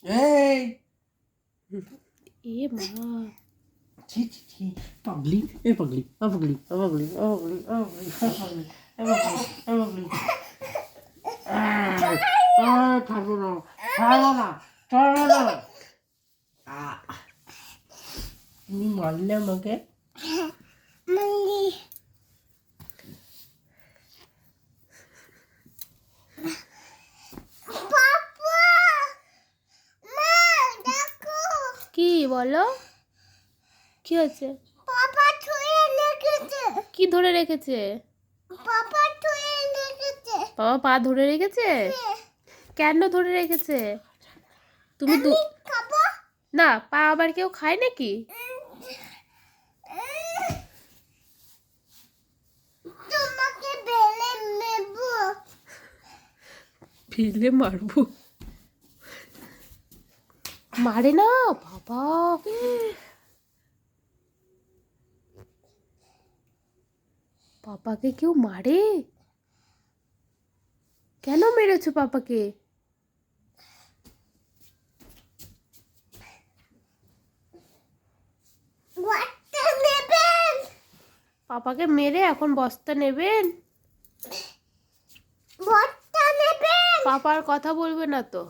এই এ মা, ছি ছি ছি পাগলি এ পাগলি ও পাগলি ও পাগলি ও পাগলি ও পাগলি ও পাগলি ও পাগলি ও পাগলি ছাড়বো না ছাড়বো না ছাড়বো না তুমি মারলে আমাকে কি বলো, কি হয়েছে? কি ধরে রেখেছে? বাবা পা ধরে রেখেছে? কেন ধরে রেখেছে? তুমি না, পা আবার কেউ খায় নাকি? ফেলে মারবো? মারে না বাবা, পাপাকে কেউ মারে? কেন মেরেছো পাপাকে? পাপাকে মেরে এখন বস্তা নেবেন? পাপার কথা বলবে না তো?